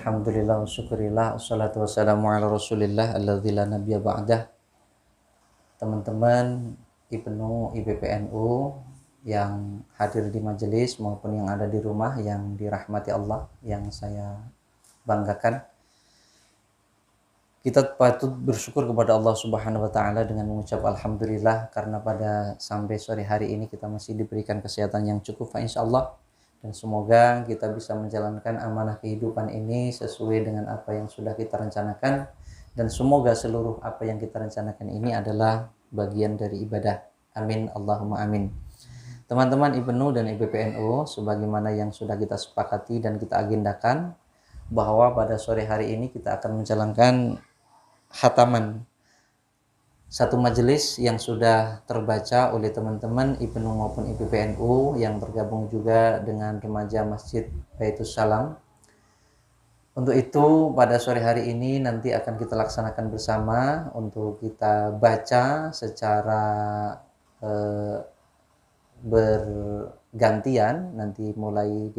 Alhamdulillah wa syukurillah, wassalatu wassalamu ala rasulillah alladzi la nabiyya ba'dah. Teman-teman Ibnu IBPNU yang hadir di majelis maupun yang ada di rumah yang dirahmati Allah, yang saya banggakan, kita patut bersyukur kepada Allah Subhanahu wa taala dengan mengucap alhamdulillah karena pada sampai sore hari ini kita masih diberikan kesehatan yang cukup insyaallah. Dan semoga kita bisa menjalankan amanah kehidupan ini sesuai dengan apa yang sudah kita rencanakan. Dan semoga seluruh apa yang kita rencanakan ini adalah bagian dari ibadah. Amin, Allahumma amin. Teman-teman Ibnu dan IBPNU, sebagaimana yang sudah kita sepakati dan kita agendakan, bahwa pada sore hari ini kita akan menjalankan khataman satu majelis yang sudah terbaca oleh teman-teman Ibnu maupun IBPNU yang bergabung juga dengan remaja Masjid Baitus Salam. Untuk itu pada sore hari ini nanti akan kita laksanakan bersama untuk kita baca secara bergantian, nanti mulai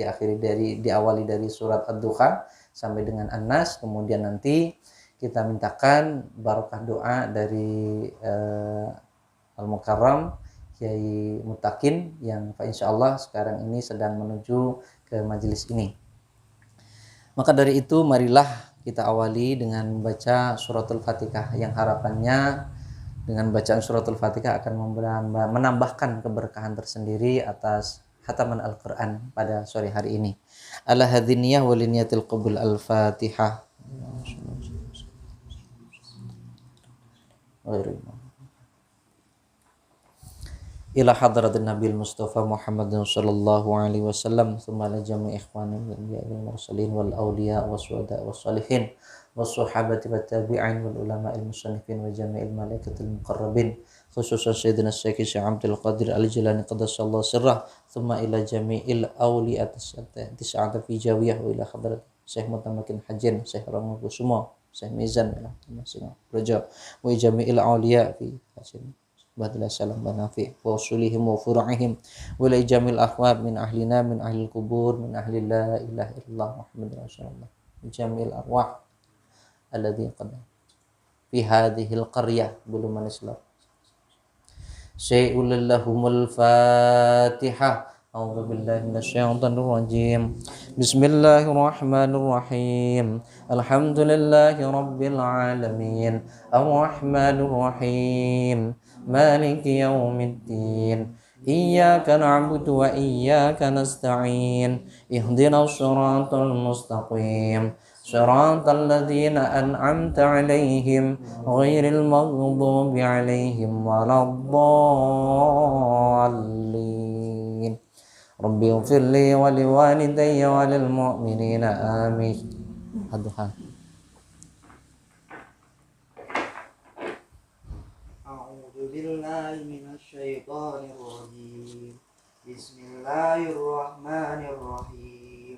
diawali dari surat Ad-Duha sampai dengan An-Nas, kemudian nanti kita mintakan barokah doa dari Al-Mukarram Kiai Mutakin yang insyaallah sekarang ini sedang menuju ke majelis ini. Maka dari itu marilah kita awali dengan membaca suratul Fatihah yang harapannya dengan bacaan suratul Fatihah akan menambahkan keberkahan tersendiri atas khataman Al-Quran pada sore hari ini. Ala hadziniyah waliniyatil qabul Al-Fatihah. Ila hadratin Nabil Mustafa Muhammadin sallallahu alaihi wasallam thumma la jami' ikhwani wal anbiya'i wal mursalin wal awliya was syuhada was salihin was sahabati wat tabi'in wal ulama'il musannifin wa jami'il malaikatil muqarrabin khususan sayyidina Syekh Abdul Qadir Al-Jilani qaddasallahu sirrah thumma ila jami'il awliya tis'ata fi jawiyah wa ila hadrat Syekh Mutamakin Hajin Syekh Ramaku Sumo Syekh Mizan masing Raja wa jami'il awliya fi hasin badla salam banafi wa usulihim wa furu'ihim wa la jamil ahwab min ahlina min ahlil kubur min ahli la ilaha illallah Muhammadur Rasulullah jamil arwah alladhi qad fi hadhihi alqaryah belum manislah syai'ul lahumul fatihah. A'udzu billahi minasyaitonir rajim. Bismillahirrahmanirrahim. Alhamdulillahi rabbil alamin. Arrahmanir rahim. Maliki yaumiddin. Iyyaka na'budu wa iyyaka nasta'in. Ihdinas shiratal mustaqim. Shiratal ladzina an'amta 'alaihim ghairil maghdubi 'alaihim waladdallin. Rabbi ighfirli wa liwalidayya wa lil mu'minina amin. Ad-Duha. A'udzu billahi minasy syaithanir rajim. Bismillahirrahmanirrahim.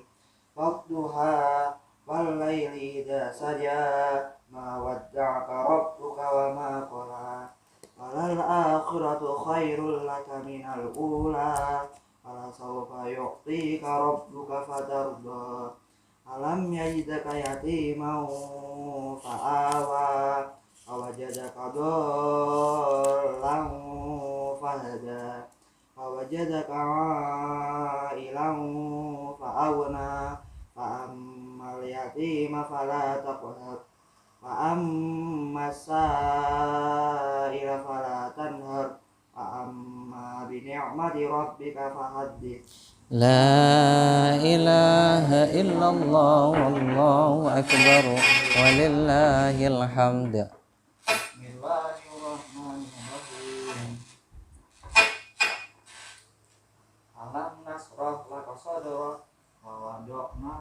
Wadduha wal laili idza saja ma wadda'aka rabbuka wa ma qala. Walal akhiratu khairul laka minal ula. Ala sawfa yu'tika rabbuka fatarda. Alam yajidaka yatiman fa'awa awajadaka dhallan fahada awajadaka a'ilan fa'awna fa'ammal yatima fala taqhar fa'ammas sa'ila fala tanhar fa'amma bini'mati rabbika fahaddits. La ilaha illallah wallahu akbar walillahil hamd. Bismillahirrahmanirrahim. Alam nasrah laka sadrak wa wada'na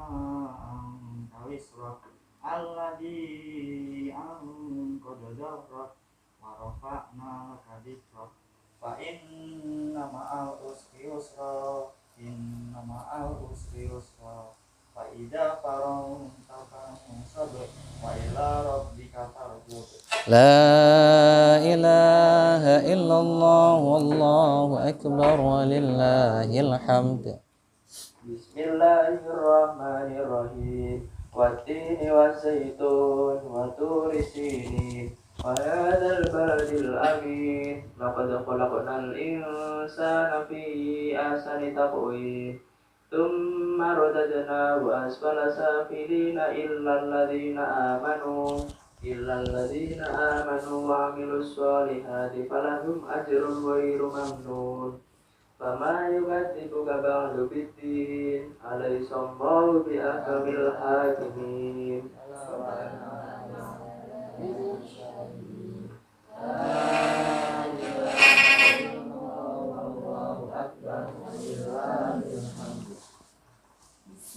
anka wisrak alladzi anqadha dhahrak wa rafa'na laka dhikrak fa inna ma'al usri yusra inna ma'al usri yusra fa idza faragta fansab wa ila rabbika farghab. La ilaha illallah wallahu akbar walillahil hamd. Bismillahirrahmanirrahim. والتين والزيتون وطور سينين وهذا البلد الأمين لقد خلقنا الإنسان في أحسن تقويم ثم رددناه أسفل سافلين إلا الذين آمنوا وعملوا الصالحات فلهم أجر غير ممنون فما يكذبك بعد بالدين أليس الله بأحكم الحاكمين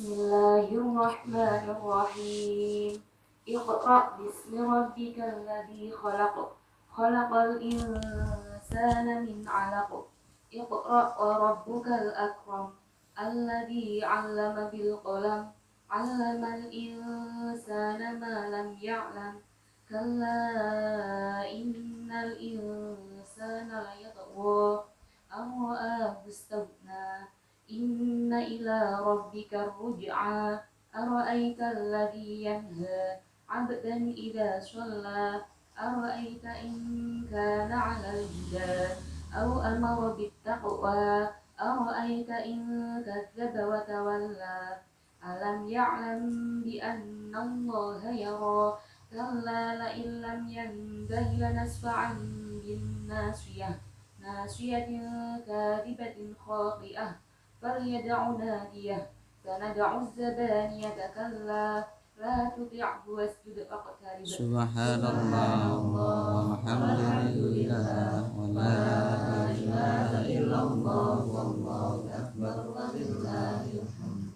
Bismillahirrahmanirrahim. Iqra bismi rabbikal ladzi khalaq. Khalaqal insana min 'alaq. Iqra wa rabbukal akram. Alladzi 'allama bil qalam. 'Allamal insana ma lam ya'lam. Kalla innal insana layatgha. Aw ra'ahu istaghna. Inna ila rabbika ruj'a. Ara'aita alladhi yanha 'abdan idza shalla. Ara'aita in kana 'alal huda aw amara bittaqwa. Ara'aita in kadzdzaba wa tawalla. Alam ya'lam bi anna Allaha yara. Kalla la illam yantahi lanasfa'an bin nasiyah. Nasiyatin kadibatin khati'ah. فليدع ناديه سندع الزبانية كلا لا تطعه واسجد واقترب Subhanallah walhamdulillah wa la ilaha illallah wallahu akbar walillahil hamd.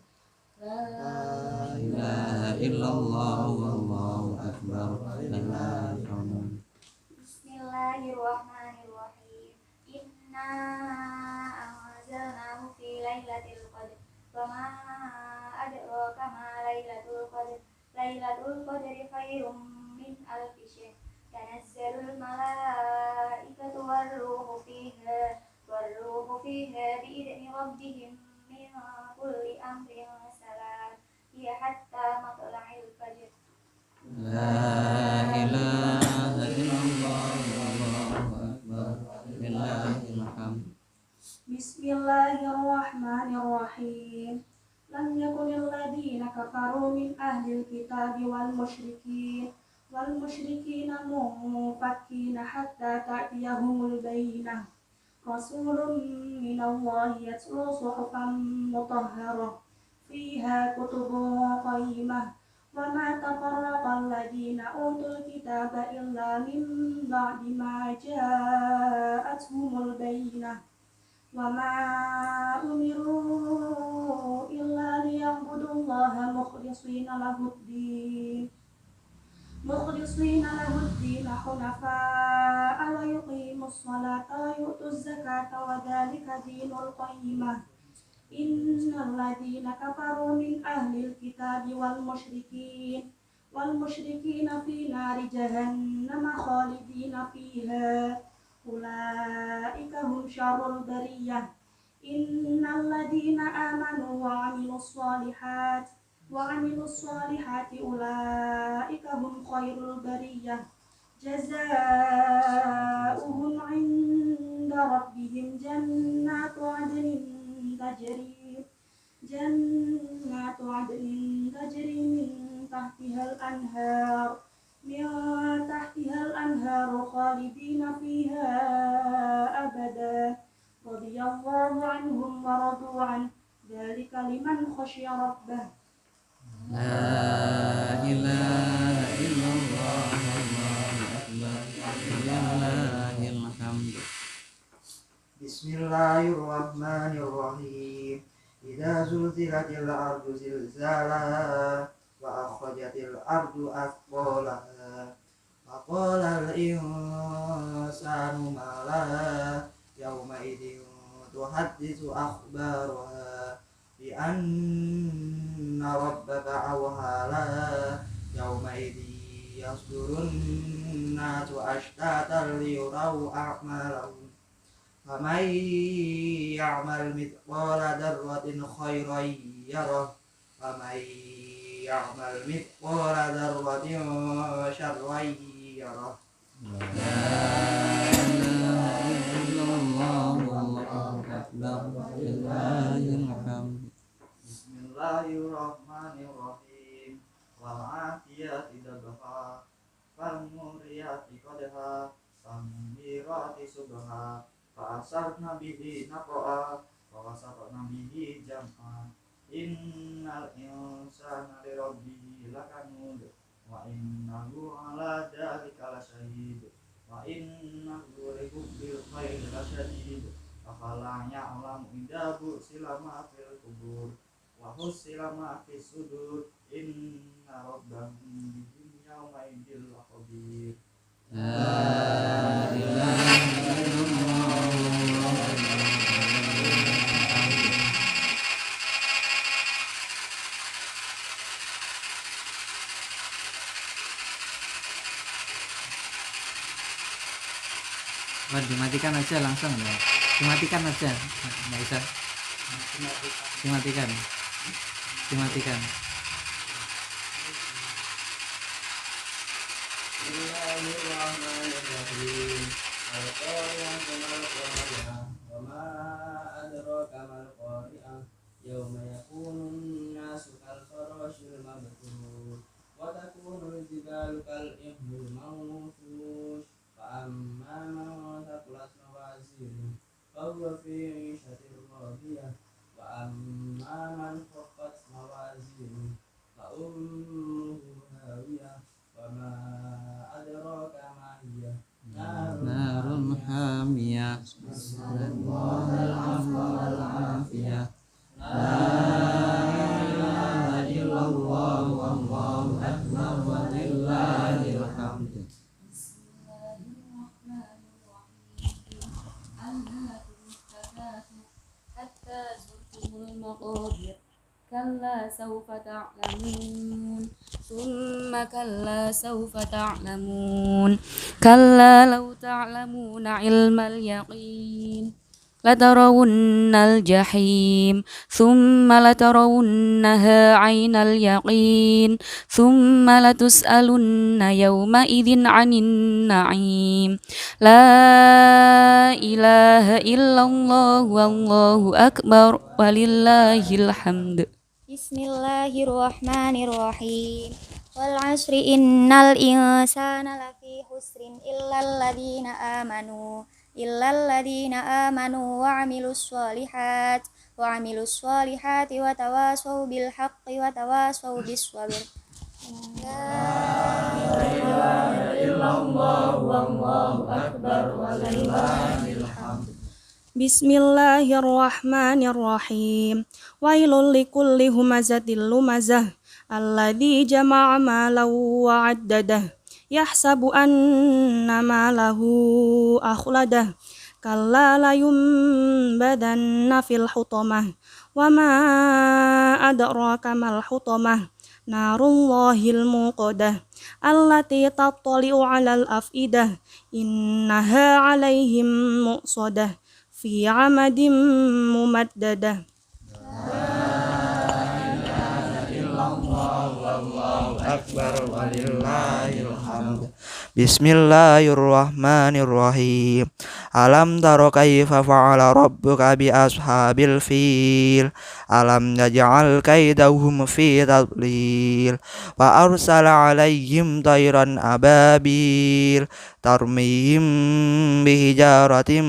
La ilaha illallah wallahu akbar walillahil hamd. Bismillahirrahmanirrahim. Inna anzalnahu fi lailatul qadr. Wama adraka ma lailatul qadr. Lailatul qadri khairum min alfi syahr. Tanazzalul malaikatu warruhu fiha biidzni rabbihim min kulli amrin salam. Hiya hatta matla'il fajr. La ilaha illallah wallahu akbar walillahil hamd. Bismillahirrahmanirrahim. Lam yakunil ladina kafaru min ahlil kitabi wal musyrikin munfakkina hatta ta'tiyahumul bayyinah. Rasulun minallahi yatlu suhufan mutahharah fiha kutubun qayyimah. Wa ma tafarraqal ladina utul kitaba illa min ba'di ma ja'atuhumul bayyinah. وما أمروا إلا ليعبدوا الله مخلصين له الدين حنفاء ويقيموا الصلاة ويؤتوا الزكاة وذلك دين القيمة. إن الذين كفروا من أهل الكتاب والمشركين في نار جهنم خالدين فيها أولئك هم شر البرية. إن الذين آمنوا وعملوا الصالحات أولئك هم خير البرية. جزاؤهم عند ربهم جنات عدن تجري من تحتها الأنهار خالدين فيها أبدا. رضي الله عنهم ورضوا عنه ذلك لمن خشي ربه. La ilaha illallah wallahu akbar walillahil hamd. Bismillahirrahmanirrahim. Idza zulzilatil ardu zilzalaha wa akhrajatil ardu athqalaha wa qala al insanu ma laha yawma idzin tuhadditsu akhbaraha bi anna rabbaka awha laha yawma idzin yasdurun nasu ashtatan liyuraw a'malahum. Faman ya'mal mithqala dzarratin khairan yarah wa man يعمل مثقال ذرة شرا يره Bismillahirrahmanirrahim. Wal-'adiyati dabha, fal-muriyati qadha, fal-muriyati subha, fa'asarna bihi naqa'a, wa wasatna bihi jam'a. Innal insana li rabbihi lakanud, wa innahu ala dzalika lasyahid, wa innahu li hubbil khairi lasyadid. Afala ya'lamu idza bu'sila ma fil qubur wa husila ma fis sudur. Inna rabbahum bihim yawma idil khabir. Dimatikan aja langsung ya. Dimatikan aja, nggak usah. Dimatikan. Bismillahirrahmanirrahim. Al-Qari'ah wa ma adraka mal qari'ah. Yawma yakunun nasu kal farashil mabthur wa takunul jibalu kal ihnil manfush. Fa amma man thaqulat mawazinuhu fa huwa fi 'ishatin radiyah. Wa amma man khaffat mawazinuhu fa ummuhu hawiyah. Wa ma adraka ma hiya Narun hamiyah. حتى زرتم المقابر كلا سوف تعلمون ثم كلا سوف تعلمون كلا لو تعلمون علم اليقين لترون الجحيم ثم لترونها عين اليقين ثم لتسألن يومئذ عن النعيم لا إله إلا الله والله أكبر ولله الحمد. Bismillahirrahmanirrahim. Wal 'asri innal insana lafi khusrin illal ladzina amanu wa 'amilus solihati wa tawasaw bil haqqi wa tawasaw bis sabr. Bismillahirrahmanirrahim. Wailul likulli humazatil lumazah alladzi jama'a malahu wa 'addadah yahsabu anna malahu akhladah kalla la yunbadanna fil hutamah wa ma adraka mal hutamah narullahil muqadah allati tattali'u 'alal afidah innaha 'alaihim muqsadah fi 'amadin mumaddadah. Bismillahirrahmanirrahim. Alam taro kaifa fa'ala rabbuka bi ashabil fil. Alam naj'al kaidahum fi tadlil. Wa arsala 'alaihim tayran ababil tarmihim bihijaratin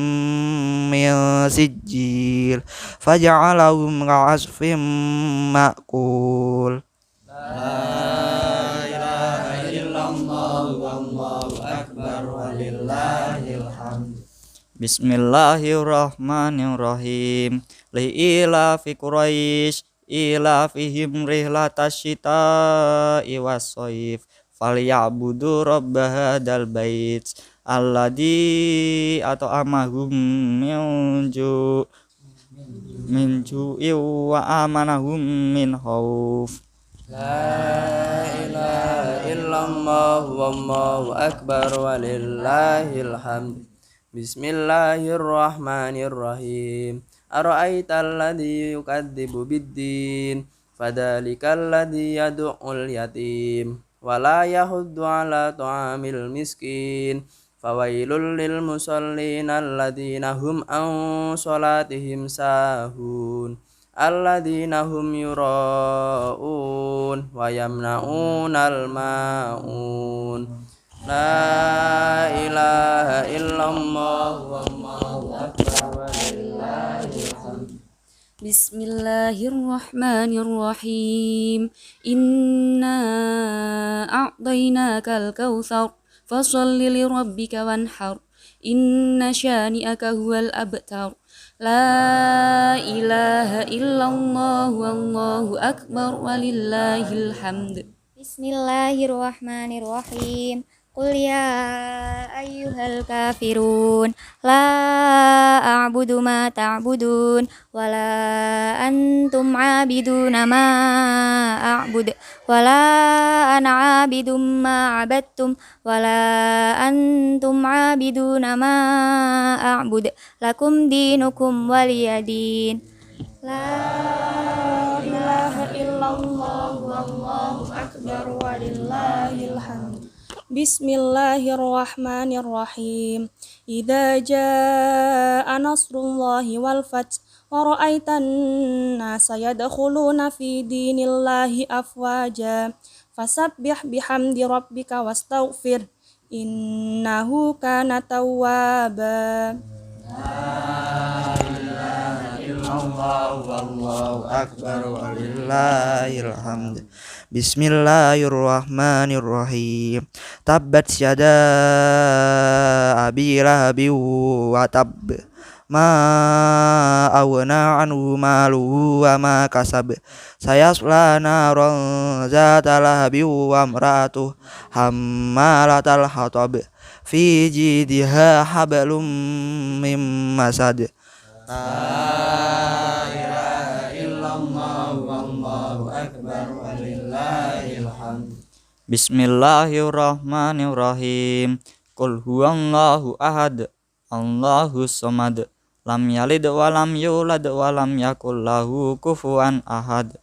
min sijil faj'alahum ka'asfin ma'kul. Bismillahirrahmanirrahim. Li'ilafi Quraisy ilafihim rihlatash shita'i was-shaif falyabudu rabb hadzal bait alladzi at'amahum min ju'in wa amanahum min khauf. La ilaha illallah wallahu akbar walillahil hamd. Bismillahirrahmanirrahim. Ara'aital ladzi yukadzibu biddin fadzalikal ladzi yad'ul yatim wa la yahuddu 'ala ta'amil miskin fawailul lil musallin alladzina hum an sholatihim sahun alladzina hum yura'un wa yamna'unal ma'un la ilaha illallah wallahu akbar walillahil hamd. Bismillahirrahmanirrahim. Inna a'tainakal kautsar fasalli lirabbika wanhar. Inna syani'aka huwal abtar. La ilaha illallah wallahu akbar walillahil hamd. Bismillahirrahmanirrahim. Qul ya ayyuhal kafirun la a'budu ma ta'budun wa la antum 'abiduna ma a'bud wa la ana 'abidum ma 'abadtum wa la antum 'abiduna ma a'bud lakum dinukum waliyadin. La ilaha illallah wallahu akbar walillahil hamd. Bismillahirrahmanirrahim. Idza jaa nasrullahi wal fath wa ra'aitan nasa yadkhuluna fi dinillahi afwaja fasabbih bihamdi rabbika wastaghfir innahu kana tawwaba. Allahu akbar walillahil hamd. Bismillahirrahmanirrahim. Tabbat yada abi lahabin wa tab ma aghna anhu maluhu wa ma kasab sayasla naran zata lahabin wa imra'atuhu hammalatal hatab fi jidha hablum mim masad. La ilaha illallah wallahu akbar walillahil hamd. Bismillahirrahmanirrahim. Qul huwallahu ahad, Allahus samad, lam yalid wa lam yulad wa lam yakul lahu kufuwan ahad.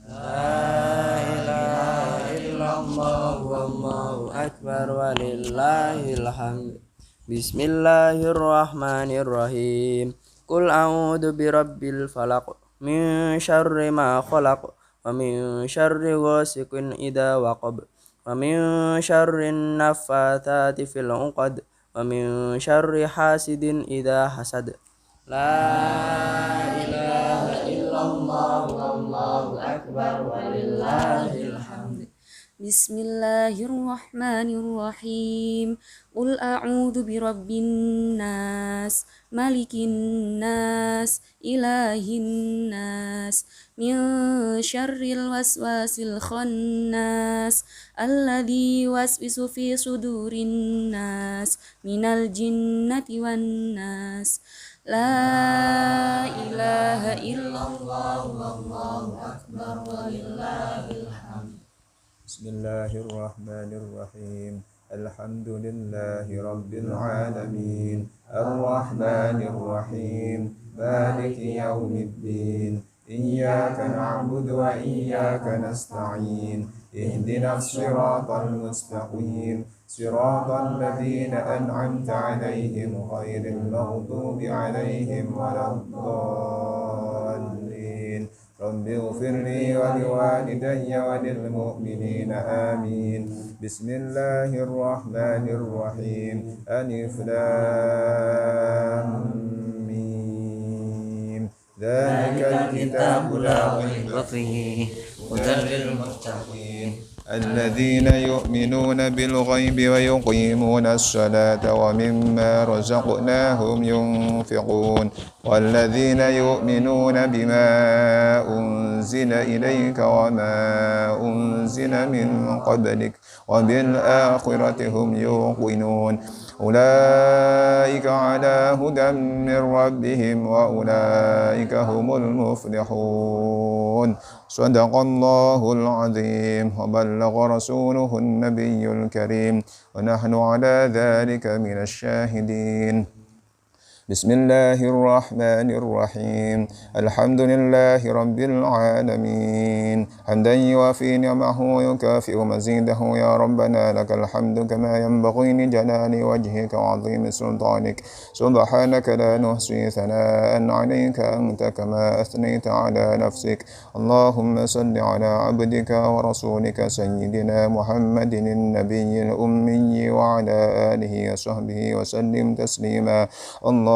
La ilaha illallah wallahu akbar walillahil hamd. Bismillahirrahmanirrahim. Qul a'udzu birabbil falaq min syarri ma khalaq wa min syarri ghasiqin idza waqab wa min syarri naffatsati fil 'uqad wa min syarri hasidin idza hasad. La ilaha illallah wallahu akbar walillahil hamd. Bismillahirrahmanirrahim. Qul a'udzu birabbin nas, malikin nas, ilahin nas, min syarril waswasil khannas, alladzi yuwaswisu fi sudurin nas, minal jinnati wan nas. La ilaha illallah wallahu akbar walillahil hamd. Bismillahirrahmanirrahim. Alhamdulillahi rabbil alamin. Ar-Rahmanir-Rahim. Maliki yaumiddin. Iyyaka na'budu wa iyyaka nasta'in. Ihdinas siratal mustaqim. Siratal ladzina an'amta 'alaihim ghairil maghdubi 'alaihim waladdallin. Rabbi ighfirli wa liwalidayya wa lil mu'minina amin. Bismillahirrahmanirrahim. Alif lam mim. Dzalikal kitabu la raiba fihi hudan lil muttaqin. الذين يؤمنون بالغيب ويقيمون الصلاة ومما رزقناهم ينفقون والذين يؤمنون بما أنزل إليك وما أنزل من قبلك وبالآخرة هم يوقنون أولئك على هدى من ربهم وأولئك هم المفلحون. صدق الله العظيم وبلغ رسوله النبي الكريم ونحن على ذلك من الشاهدين. بسم الله الرحمن الرحيم الحمد لله رب العالمين حمدا يوافي نعمه ويكافئ مزيده يا ربنا لك الحمد كما ينبغي لجلال وجهك وعظيم سلطانك سبحانك لا نحصي ثناء عليك أنت كما أثنيت على نفسك اللهم صل على عبدك ورسولك سيدنا محمد النبي الأمي وعلى آله وصحبه وسلم تسليما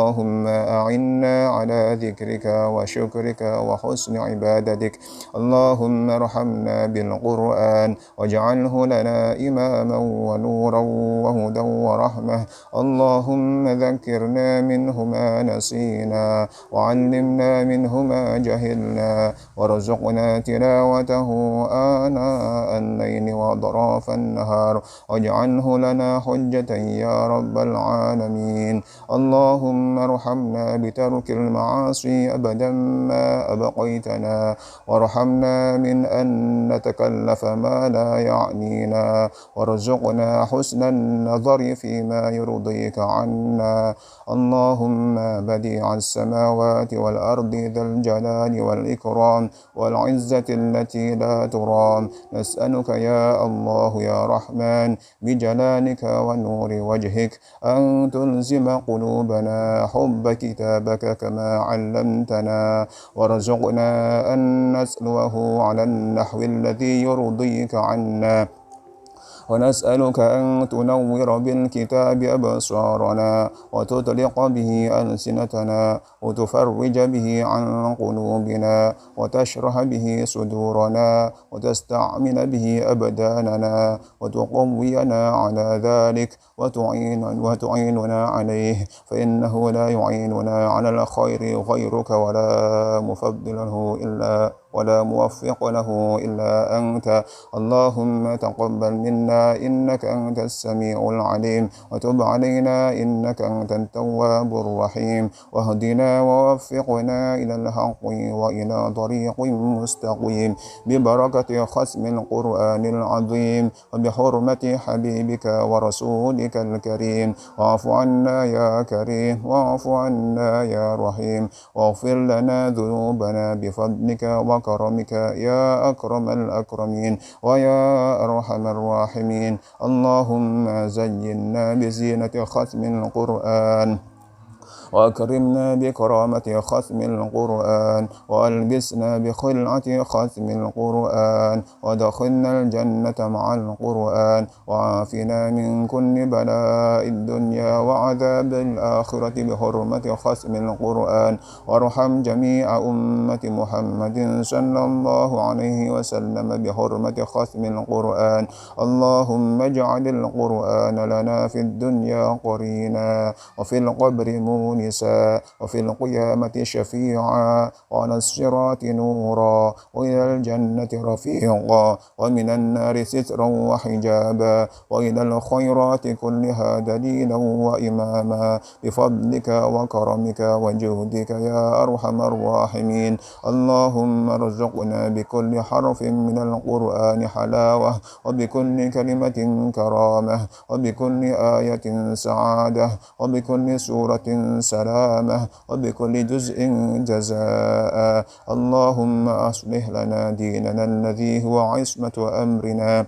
اللهم أعنا على ذكرك وشكرك وحسن عبادتك اللهم ارحمنا بالقرآن واجعله لنا إماما ونورا وهدى ورحمة اللهم ذكرنا منه ما نسينا وعلمنا منه ما جهلنا وارزقنا تلاوته آناء الليل وأطراف النهار واجعله لنا حجة يا رب العالمين اللهم ارحمنا بترك المعاصي أبدا ما أبقيتنا وارحمنا من أن نتكلف ما لا يعنينا وارزقنا حسن النظر فيما يرضيك عنا اللهم بديع السماوات والأرض ذا الجلال والإكرام والعزة التي لا ترام نسألك يا الله يا رحمن بجلالك ونور وجهك أن تلزم قلوبنا حب كتابك كما علمتنا وارزقنا أن نسلوه على النحو الذي يرضيك عنا ونسألك أن تنور بالكتاب أبصارنا وتطلق به ألسنتنا وتفرج به عن قلوبنا وتشرح به صدورنا وتستعمل به أبداننا وتقوينا على ذلك وتعيننا عليه فإنه لا يعيننا على الخير غيرك ولا موفق له إلا أنت اللهم تقبل منا إنك أنت السميع العليم وتب علينا إنك أنت التواب الرحيم واهدنا ووفقنا إلى الحق وإلى طريق مستقيم ببركة ختم القرآن العظيم وبحرمة حبيبك ورسولك الكريم واعف عنا يا كريم واعف عنا يا رحيم واغفر لنا ذنوبنا بفضلك وكرمك يا أكرم الأكرمين ويا أرحم الراحمين اللهم زينا بزينة ختم القرآن وأكرمنا بكرامة ختم القرآن وألبسنا بخلعة ختم القرآن ودخلنا الجنة مع القرآن وعافنا من كل بلاء الدنيا وعذاب الآخرة بحرمة ختم القرآن وارحم جميع أمة محمد صلى الله عليه وسلم بحرمة ختم القرآن اللهم اجعل القرآن لنا في الدنيا قرينا وفي القبر مونسا وفي القيامة شفيعا وعلى الصراط نورا وإلى الجنة رفيقا ومن النار سترا وحجابا وإلى الخيرات كلها دليلا وإماما بفضلك وكرمك وجودك يا أرحم الراحمين اللهم ارزقنا بكل حرف من القرآن حلاوة وبكل كلمة كرامة وبكل آية سعادة وبكل سورة سلامة وبكل جزء جزاء اللهم أصلح لنا ديننا الذي هو عصمة أمرنا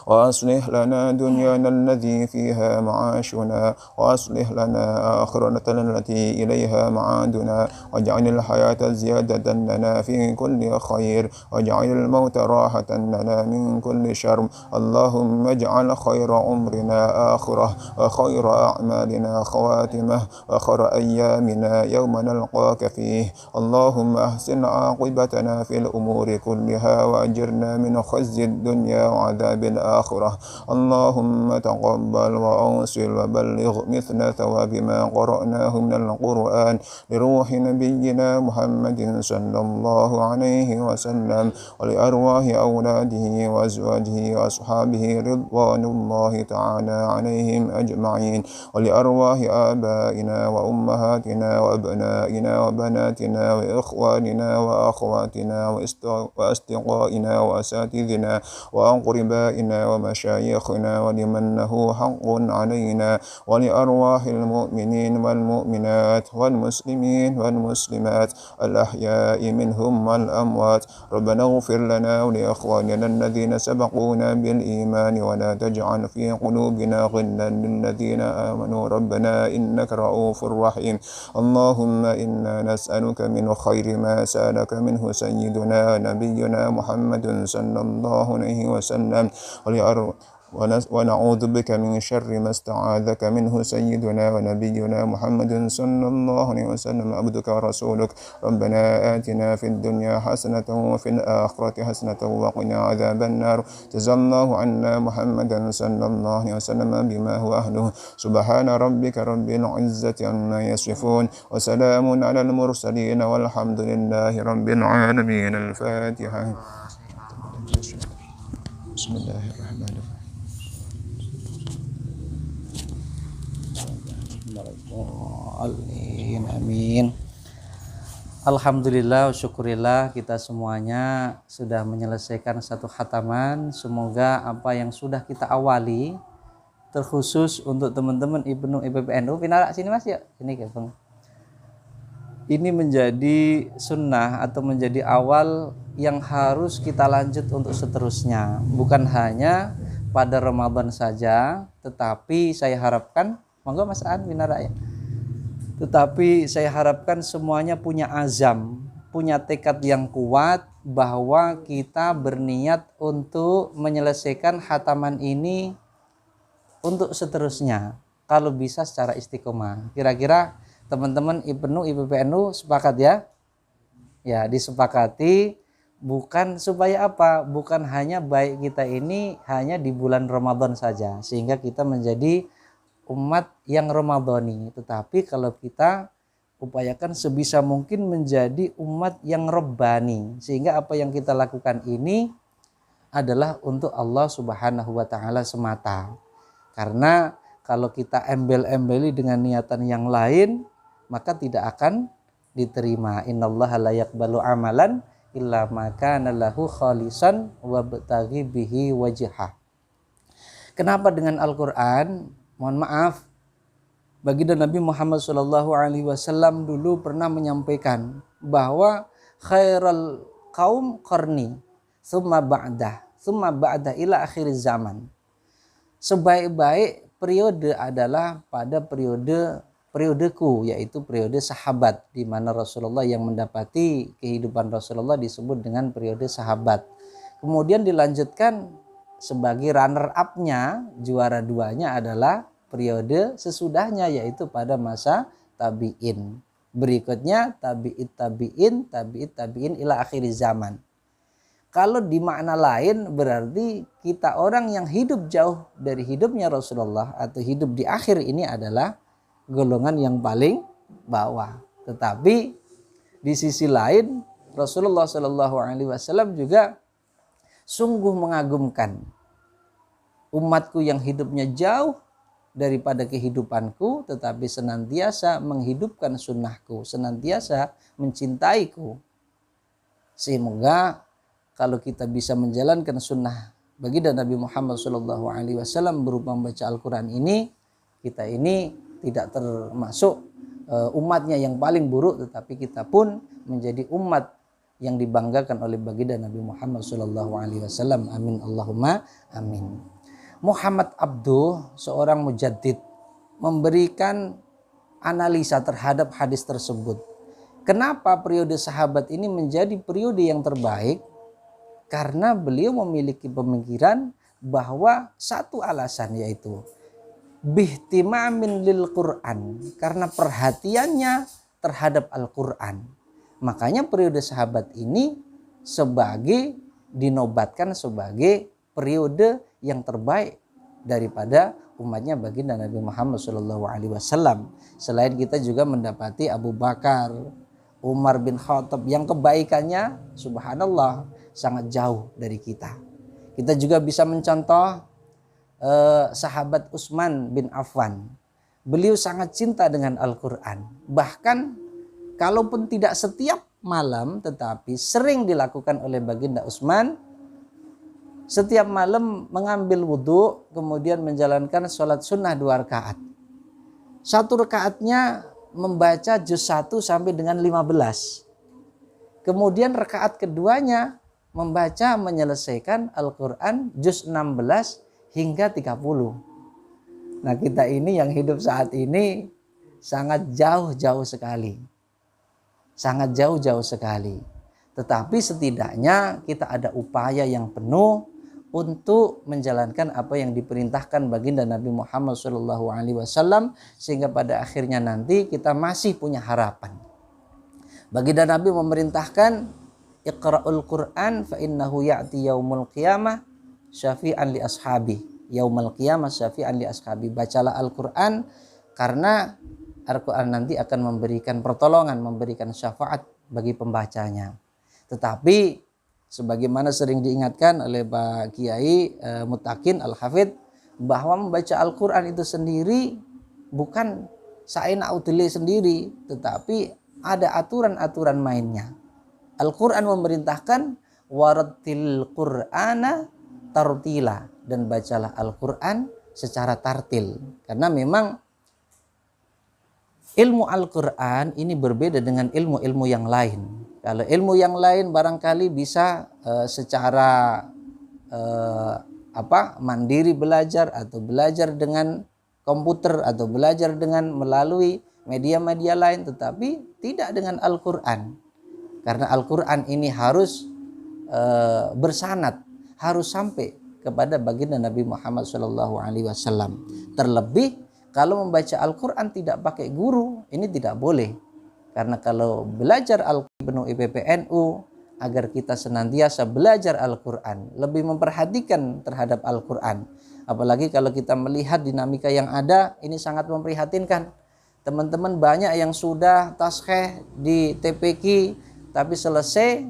وأصلح لنا دنيانا الذي فيها معاشنا وأصلح لنا آخرتنا التي إليها معادنا واجعل الحياة زيادة لنا في كل خير واجعل الموت راحة لنا من كل شر اللهم اجعل خير عمرنا آخرة وخير أعمالنا خواتمة وخير أيامنا يوم نلقاك فيه اللهم أحسن عاقبتنا في الأمور كلها وأجرنا من خزي الدنيا وعذاب الآخرة اللهم تقبل وأوصل وبلغ مثل ثواب ما قرأناه من القرآن لروح نبينا محمد صلى الله عليه وسلم ولأرواح أولاده وأزواجه وأصحابه رضوان الله تعالى عليهم أجمعين ولأرواح آبائنا وأمهاتنا وأبنائنا وبناتنا وإخواننا وأخواتنا وأصدقائنا وأساتذنا وأقربائنا لآبائنا ومشايخنا ولمن له حق علينا ولأرواح المؤمنين والمؤمنات والمسلمين والمسلمات الأحياء منهم والأموات. ربنا اغفر لنا ولإخواننا الذين سبقونا بالإيمان ولا تجعل في قلوبنا غلا للذين آمنوا ربنا إنك رؤوف رحيم. اللهم إنا نسألك من خير ما سألك منه سيدنا نبينا محمد صلى الله عليه وسلم ونعوذ بك من شر ما استعاذك منه سيدنا ونبينا محمد صلى الله عليه وسلم عبدك ورسولك. ربنا آتنا في الدنيا حسنة وفي الآخرة حسنة وقنا عذاب النار. جزا الله عنا محمدا صلى الله عليه وسلم بما هو أهله. سبحان ربك رب العزة عما يصفون وسلام على المرسلين والحمد لله رب العالمين. الفاتحة. بسم الله الرحمن الرحيم. Amin. Alhamdulillah, syukurillah kita semuanya sudah menyelesaikan satu khataman. Semoga apa yang sudah kita awali, terkhusus untuk teman-teman Ibnu IPPNU, Pinara sini Mas ya, ini Bang. Ini menjadi sunnah atau menjadi awal yang harus kita lanjut untuk seterusnya. Bukan hanya pada Ramadan saja, tetapi saya harapkan, monggo Mas An Pinara ya. Tetapi saya harapkan semuanya punya azam, punya tekad yang kuat bahwa kita berniat untuk menyelesaikan khataman ini untuk seterusnya. Kalau bisa secara istiqomah. Kira-kira teman-teman Ibnu IPPNU sepakat ya? Ya, disepakati. Bukan supaya apa? Bukan hanya baik kita ini hanya di bulan Ramadan saja, sehingga kita menjadi umat yang Ramadhani, tetapi kalau kita upayakan sebisa mungkin menjadi umat yang Rabbani, sehingga apa yang kita lakukan ini adalah untuk Allah Subhanahu wa taala semata. Karena kalau kita embel-embeli dengan niatan yang lain, maka tidak akan diterima. Innallaha la yaqbalu amalan illa ma kana lahu khalisan wa bataghi bihi wajhah. Kenapa dengan Al-Qur'an? Mohon maaf, baginda Nabi Muhammad SAW dulu pernah menyampaikan bahwa khairal kaum qarni summa ba'dah ila akhir zaman. Sebaik-baik periode adalah pada periodeku, yaitu periode sahabat, di mana Rasulullah yang mendapati kehidupan Rasulullah disebut dengan periode sahabat. Kemudian dilanjutkan sebagai runner up-nya, juara duanya adalah periode sesudahnya, yaitu pada masa tabi'in. Berikutnya tabi'it tabi'in ila akhir zaman. Kalau di makna lain berarti kita orang yang hidup jauh dari hidupnya Rasulullah atau hidup di akhir ini adalah golongan yang paling bawah. Tetapi di sisi lain Rasulullah SAW juga sungguh mengagumkan umatku yang hidupnya jauh daripada kehidupanku, tetapi senantiasa menghidupkan sunnahku, senantiasa mencintaiku. Sehingga kalau kita bisa menjalankan sunnah baginda Nabi Muhammad SAW berupa membaca Al-Quran ini, kita ini tidak termasuk umatnya yang paling buruk, tetapi kita pun menjadi umat yang dibanggakan oleh baginda Nabi Muhammad SAW. Amin Allahumma amin. Muhammad Abduh, seorang mujaddid, memberikan analisa terhadap hadis tersebut. Kenapa periode sahabat ini menjadi periode yang terbaik? Karena beliau memiliki pemikiran bahwa satu alasan, yaitu bihtimamin lil Quran, karena perhatiannya terhadap Al-Quran. Makanya periode sahabat ini dinobatkan sebagai periode yang terbaik daripada umatnya baginda Nabi Muhammad SAW. Selain kita juga mendapati Abu Bakar, Umar bin Khattab yang kebaikannya subhanallah sangat jauh dari kita. Kita juga bisa mencontoh sahabat Utsman bin Affan. Beliau sangat cinta dengan Al-Quran. Bahkan kalaupun tidak setiap malam, tetapi sering dilakukan oleh baginda Utsman, setiap malam mengambil wudhu, kemudian menjalankan sholat sunnah 2 rakaat. 1 rakaatnya membaca juz 1 sampai dengan 15. Kemudian rakaat keduanya membaca menyelesaikan Al-Quran juz 16 hingga 30. Nah, kita ini yang hidup saat ini sangat jauh-jauh sekali. Sangat jauh-jauh sekali. Tetapi setidaknya kita ada upaya yang penuh untuk menjalankan apa yang diperintahkan baginda Nabi Muhammad SAW, sehingga pada akhirnya nanti kita masih punya harapan. Baginda Nabi memerintahkan, Iqra'ul Qur'an fa innahu ya'ti yaumul qiyamah syafi'an li ashabi. Yaumul qiyamah syafi'an li ashabi. Bacalah Al-Qur'an karena Al-Qur'an nanti akan memberikan pertolongan, memberikan syafaat bagi pembacanya. Tetapi sebagaimana sering diingatkan oleh Pak Kiai Mutakin Al-Hafidh, bahwa membaca Al-Quran itu sendiri bukan sa'ina'udili sendiri, tetapi ada aturan-aturan mainnya. Al-Quran memerintahkan warattil Qur'ana tartila, dan bacalah Al-Quran secara tartil. Karena memang ilmu Al-Quran ini berbeda dengan ilmu-ilmu yang lain. Kalau ilmu yang lain barangkali bisa secara mandiri belajar, atau belajar dengan komputer, atau belajar dengan melalui media-media lain, tetapi tidak dengan Al-Quran. Karena Al-Quran ini harus bersanad, harus sampai kepada baginda Nabi Muhammad SAW. Terlebih kalau membaca Al-Quran tidak pakai guru, ini tidak boleh. Karena kalau belajar Al-Quran IPPNU, agar kita senantiasa belajar Al-Quran, lebih memperhatikan terhadap Al-Quran. Apalagi kalau kita melihat dinamika yang ada, ini sangat memprihatinkan. Teman-teman banyak yang sudah taskheh di TPQ, tapi selesai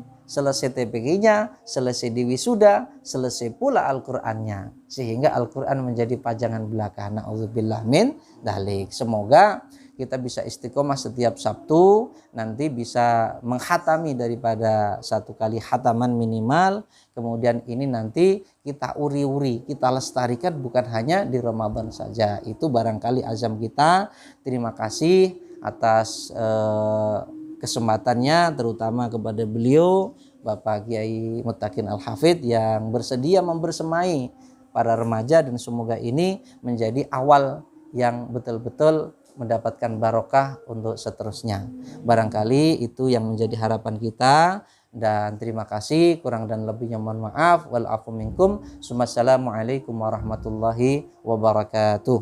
TPQ-nya, selesai di wisuda, selesai pula Al-Qur'annya, sehingga Al-Qur'an menjadi pajangan belaka. Na'udzubillah min dzalik. Semoga kita bisa istiqomah setiap Sabtu, nanti bisa menghatami daripada 1 kali hataman minimal. Kemudian ini nanti kita uri-uri, kita lestarikan bukan hanya di Ramadan saja. Itu barangkali azam kita. Terima kasih atas kesempatannya, terutama kepada beliau Bapak Kiai Mutakin Al-Hafidh yang bersedia membersamai para remaja, dan semoga ini menjadi awal yang betul-betul mendapatkan barokah untuk seterusnya. Barangkali itu yang menjadi harapan kita, dan terima kasih. Kurang dan lebihnya mohon maaf. Wal afu minkum. Assalamualaikum warahmatullahi wabarakatuh.